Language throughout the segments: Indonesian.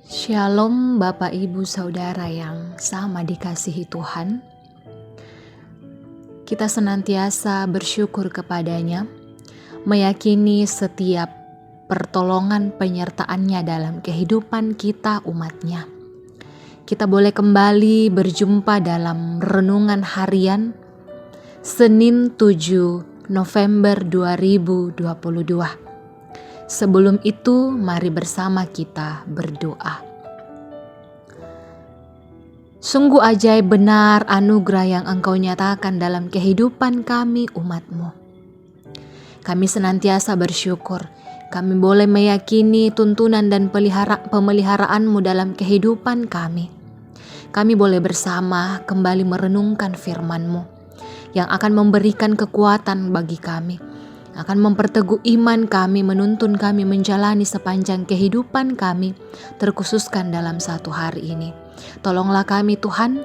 Shalom Bapak Ibu Saudara yang sama dikasihi Tuhan. Kita senantiasa bersyukur kepadanya, meyakini setiap pertolongan penyertaan-Nya dalam kehidupan kita umat-Nya. Kita boleh kembali berjumpa dalam renungan harian Senin 7 November 2022. Sebelum itu, mari bersama kita berdoa. Sungguh ajaib benar anugerah yang Engkau nyatakan dalam kehidupan kami umat-Mu. Kami senantiasa bersyukur, kami boleh meyakini tuntunan dan pemeliharaan-Mu dalam kehidupan kami. Kami boleh bersama kembali merenungkan firman-Mu yang akan memberikan kekuatan bagi kami, akan memperteguh iman kami, menuntun kami menjalani sepanjang kehidupan kami, terkhususkan dalam satu hari ini. Tolonglah kami Tuhan,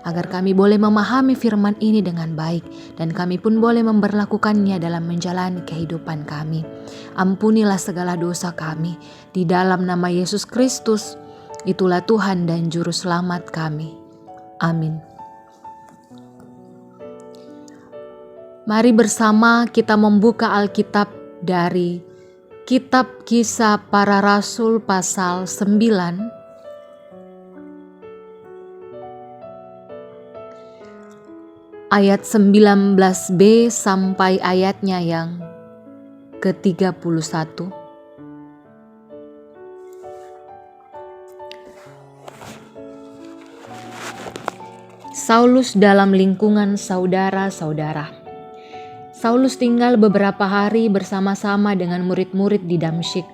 agar kami boleh memahami firman ini dengan baik, dan kami pun boleh memberlakukannya dalam menjalani kehidupan kami. Ampunilah segala dosa kami, di dalam nama Yesus Kristus, itulah Tuhan dan Juru Selamat kami. Amin. Mari bersama kita membuka Alkitab dari Kitab Kisah Para Rasul pasal 9 ayat 19b sampai ayatnya yang ke-31. Saulus dalam lingkungan saudara-saudara. Saulus tinggal beberapa hari bersama-sama dengan murid-murid di Damsyik.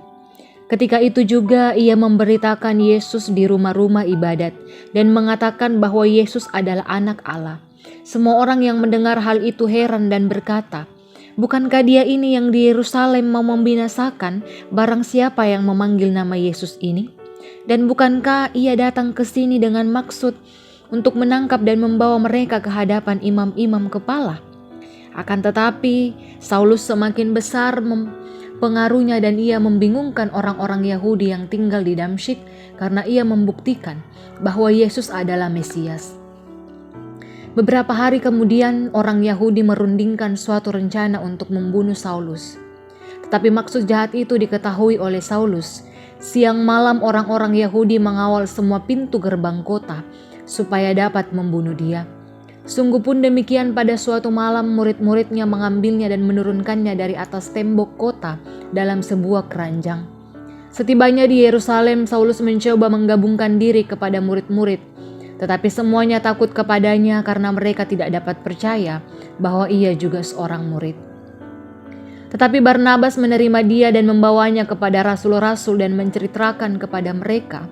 Ketika itu juga ia memberitakan Yesus di rumah-rumah ibadat dan mengatakan bahwa Yesus adalah anak Allah. Semua orang yang mendengar hal itu heran dan berkata, "Bukankah dia ini yang di Yerusalem mau membinasakan barang siapa yang memanggil nama Yesus ini? Dan bukankah ia datang ke sini dengan maksud untuk menangkap dan membawa mereka ke hadapan imam-imam kepala?" Akan tetapi Saulus semakin besar pengaruhnya dan ia membingungkan orang-orang Yahudi yang tinggal di Damsyik karena ia membuktikan bahwa Yesus adalah Mesias. Beberapa hari kemudian orang Yahudi merundingkan suatu rencana untuk membunuh Saulus. Tetapi maksud jahat itu diketahui oleh Saulus. Siang malam orang-orang Yahudi mengawal semua pintu gerbang kota supaya dapat membunuh dia. Sungguh pun demikian, pada suatu malam murid-muridnya mengambilnya dan menurunkannya dari atas tembok kota dalam sebuah keranjang. Setibanya di Yerusalem, Saulus mencoba menggabungkan diri kepada murid-murid, tetapi semuanya takut kepadanya karena mereka tidak dapat percaya bahwa ia juga seorang murid. Tetapi Barnabas menerima dia dan membawanya kepada rasul-rasul dan menceritakan kepada mereka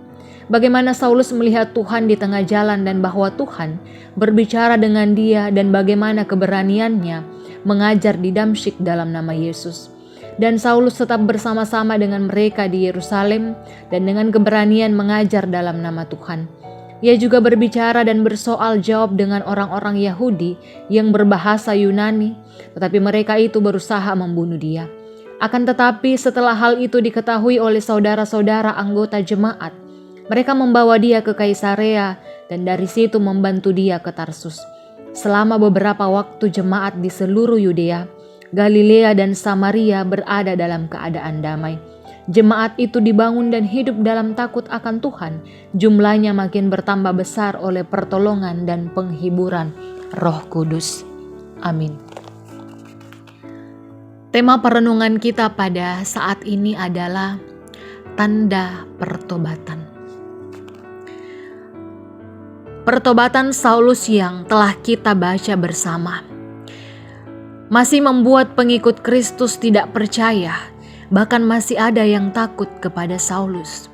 bagaimana Saulus melihat Tuhan di tengah jalan dan bahwa Tuhan berbicara dengan dia dan bagaimana keberaniannya mengajar di Damsyik dalam nama Yesus. Dan Saulus tetap bersama-sama dengan mereka di Yerusalem dan dengan keberanian mengajar dalam nama Tuhan. Ia juga berbicara dan bersoal jawab dengan orang-orang Yahudi yang berbahasa Yunani, tetapi mereka itu berusaha membunuh dia. Akan tetapi setelah hal itu diketahui oleh saudara-saudara anggota jemaat, mereka membawa dia ke Kaisarea dan dari situ membantu dia ke Tarsus. Selama beberapa waktu jemaat di seluruh Yudea, Galilea dan Samaria berada dalam keadaan damai. Jemaat itu dibangun dan hidup dalam takut akan Tuhan. Jumlahnya makin bertambah besar oleh pertolongan dan penghiburan Roh Kudus. Amin. Tema perenungan kita pada saat ini adalah tanda pertobatan. Pertobatan Saulus yang telah kita baca bersama masih membuat pengikut Kristus tidak percaya, bahkan masih ada yang takut kepada Saulus.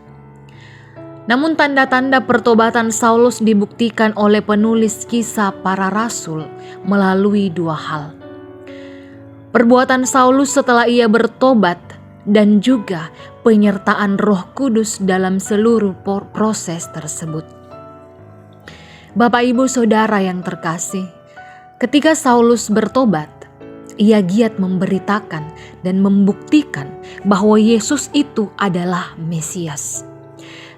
Namun tanda-tanda pertobatan Saulus dibuktikan oleh penulis Kisah Para Rasul melalui dua hal. Perbuatan Saulus setelah ia bertobat dan juga penyertaan Roh Kudus dalam seluruh proses tersebut. Bapak Ibu Saudara yang terkasih, ketika Saulus bertobat, ia giat memberitakan dan membuktikan bahwa Yesus itu adalah Mesias.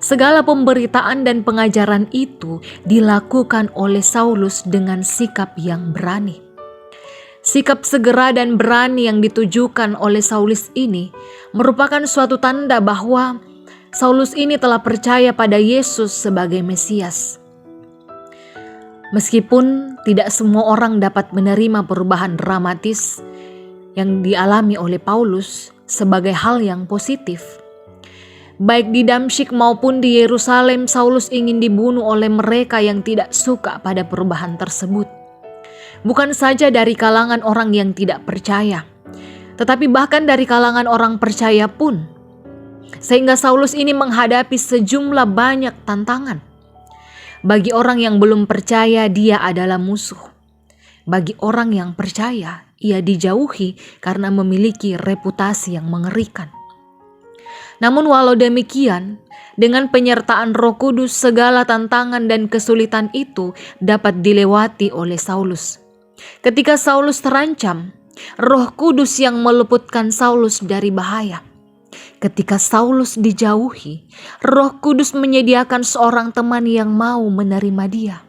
Segala pemberitaan dan pengajaran itu dilakukan oleh Saulus dengan sikap yang berani. Sikap segera dan berani yang ditujukan oleh Saulus ini merupakan suatu tanda bahwa Saulus ini telah percaya pada Yesus sebagai Mesias. Meskipun tidak semua orang dapat menerima perubahan dramatis yang dialami oleh Paulus sebagai hal yang positif, baik di Damsyik maupun di Yerusalem, Saulus ingin dibunuh oleh mereka yang tidak suka pada perubahan tersebut. Bukan saja dari kalangan orang yang tidak percaya, tetapi bahkan dari kalangan orang percaya pun. Sehingga Saulus ini menghadapi sejumlah banyak tantangan. Bagi orang yang belum percaya, dia adalah musuh. Bagi orang yang percaya, ia dijauhi karena memiliki reputasi yang mengerikan. Namun walau demikian, dengan penyertaan Roh Kudus, segala tantangan dan kesulitan itu dapat dilewati oleh Saulus. Ketika Saulus terancam, Roh Kudus yang meluputkan Saulus dari bahaya. Ketika Saulus dijauhi, Roh Kudus menyediakan seorang teman yang mau menerima dia.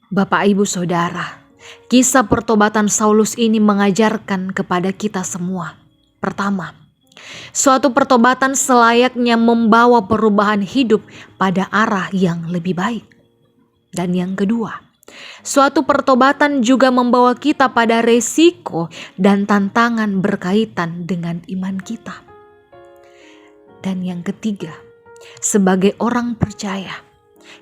Bapak, Ibu, Saudara, kisah pertobatan Saulus ini mengajarkan kepada kita semua. Pertama, suatu pertobatan selayaknya membawa perubahan hidup pada arah yang lebih baik. Dan yang kedua, suatu pertobatan juga membawa kita pada resiko dan tantangan berkaitan dengan iman kita. Dan yang ketiga, sebagai orang percaya,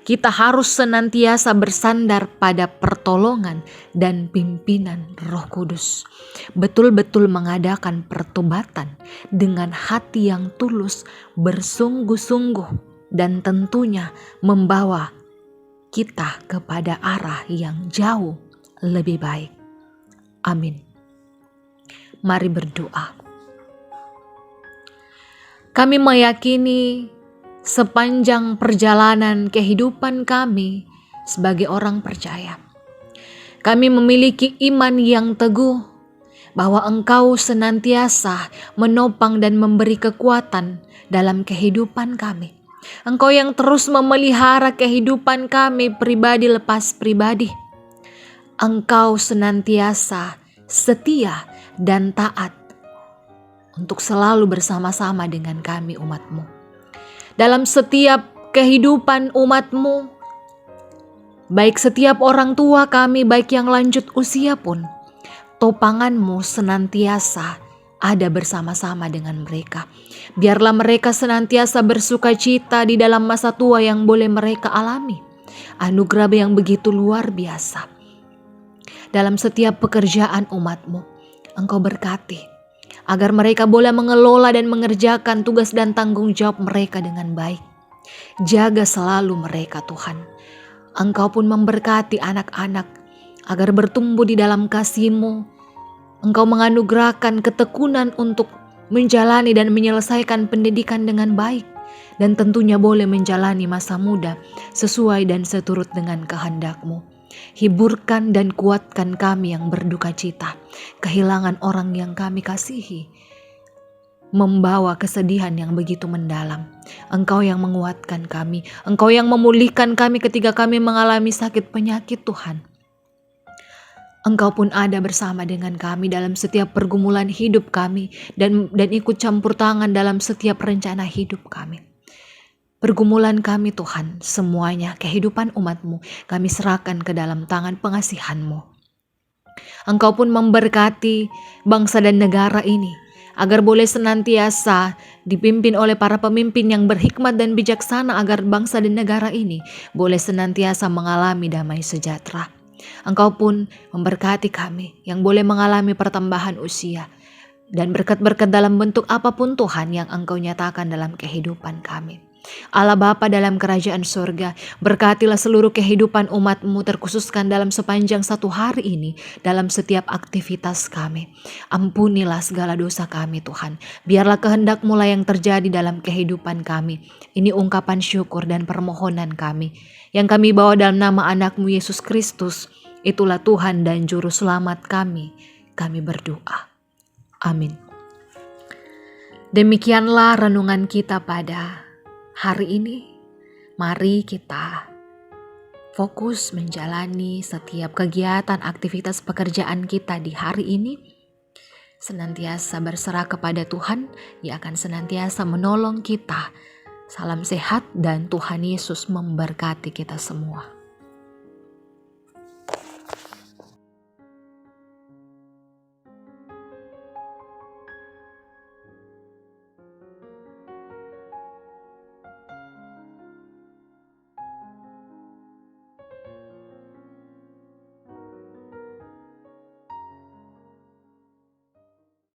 kita harus senantiasa bersandar pada pertolongan dan pimpinan Roh Kudus. Betul-betul mengadakan pertobatan dengan hati yang tulus, bersungguh-sungguh, dan tentunya membawa kita kepada arah yang jauh lebih baik. Amin. Mari berdoa. Kami meyakini sepanjang perjalanan kehidupan kami sebagai orang percaya, kami memiliki iman yang teguh bahwa Engkau senantiasa menopang dan memberi kekuatan dalam kehidupan kami. Engkau yang terus memelihara kehidupan kami pribadi lepas pribadi. Engkau senantiasa setia dan taat untuk selalu bersama-sama dengan kami umat-Mu. Dalam setiap kehidupan umat-Mu, baik setiap orang tua kami, baik yang lanjut usia pun, topangan-Mu senantiasa ada bersama-sama dengan mereka. Biarlah mereka senantiasa bersuka cita di dalam masa tua yang boleh mereka alami. Anugerah yang begitu luar biasa. Dalam setiap pekerjaan umat-Mu, Engkau berkati agar mereka boleh mengelola dan mengerjakan tugas dan tanggung jawab mereka dengan baik. Jaga selalu mereka, Tuhan. Engkau pun memberkati anak-anak agar bertumbuh di dalam kasih-Mu. Engkau menganugerahkan ketekunan untuk menjalani dan menyelesaikan pendidikan dengan baik, dan tentunya boleh menjalani masa muda sesuai dan seturut dengan kehendak-Mu. Hiburkan dan kuatkan kami yang berduka cita, kehilangan orang yang kami kasihi, membawa kesedihan yang begitu mendalam. Engkau yang menguatkan kami, Engkau yang memulihkan kami ketika kami mengalami sakit penyakit, Tuhan. Engkau pun ada bersama dengan kami dalam setiap pergumulan hidup kami dan ikut campur tangan dalam setiap rencana hidup kami. Pergumulan kami, Tuhan, semuanya kehidupan umat-Mu kami serahkan ke dalam tangan pengasihan-Mu. Engkau pun memberkati bangsa dan negara ini agar boleh senantiasa dipimpin oleh para pemimpin yang berhikmat dan bijaksana, agar bangsa dan negara ini boleh senantiasa mengalami damai sejahtera. Engkau pun memberkati kami yang boleh mengalami pertambahan usia dan berkat-berkat dalam bentuk apapun, Tuhan, yang Engkau nyatakan dalam kehidupan kami. Allah Bapa dalam kerajaan surga, berkatilah seluruh kehidupan umat-Mu, terkhususkan dalam sepanjang satu hari ini, dalam setiap aktivitas kami. Ampunilah segala dosa kami, Tuhan. Biarlah kehendak-Mu lah yang terjadi dalam kehidupan kami. Ini ungkapan syukur dan permohonan kami, yang kami bawa dalam nama anak-Mu Yesus Kristus. Itulah Tuhan dan Juru Selamat kami. Kami berdoa. Amin. Demikianlah renungan kita pada hari ini. Mari kita fokus menjalani setiap kegiatan aktivitas pekerjaan kita di hari ini, senantiasa berserah kepada Tuhan yang akan senantiasa menolong kita. Salam sehat dan Tuhan Yesus memberkati kita semua.